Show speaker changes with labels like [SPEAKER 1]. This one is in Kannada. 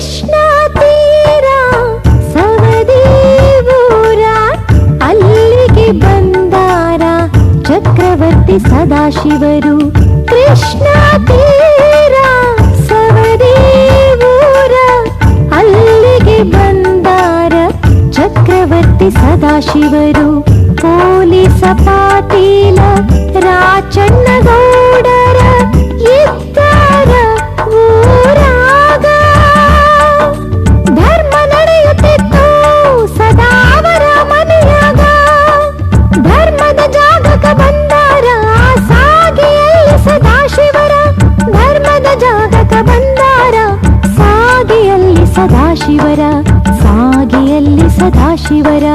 [SPEAKER 1] ಕೃಷ್ಣ ತೀರ ಸವದೀವೂರ ಅಲ್ಲಿಗೆ ಬಂದಾರ ಚಕ್ರವರ್ತಿ ಸದಾಶಿವರು. ಕೃಷ್ಣ ತೀರ ಸವದೀವೂರ ಅಲ್ಲಿಗೆ ಬಂದಾರ ಚಕ್ರವರ್ತಿ ಸದಾಶಿವರು. ಪೊಲೀಸ ಪಾಟೀಲ ರಾಚಣ್ಣಗೌಡರ ಇದ್ದಾರ ಊರಾಗ. ಧರ್ಮ ನಡೆಯುತ್ತಿತ್ತು ಸದಾವರ ಮನೆಯಾಗ. ಧರ್ಮದ ಜಾಗಕ ಬಂದಾರ ಸಾಗಿಯಲ್ಲಿ ಸದಾಶಿವರ. ಧರ್ಮದ ಜಾಗಕ ಬಂದಾರ ಸಾಗಿಯಲ್ಲಿ ಸದಾಶಿವರ. ಸಾಗಿಯಲ್ಲಿ ಸದಾಶಿವರ.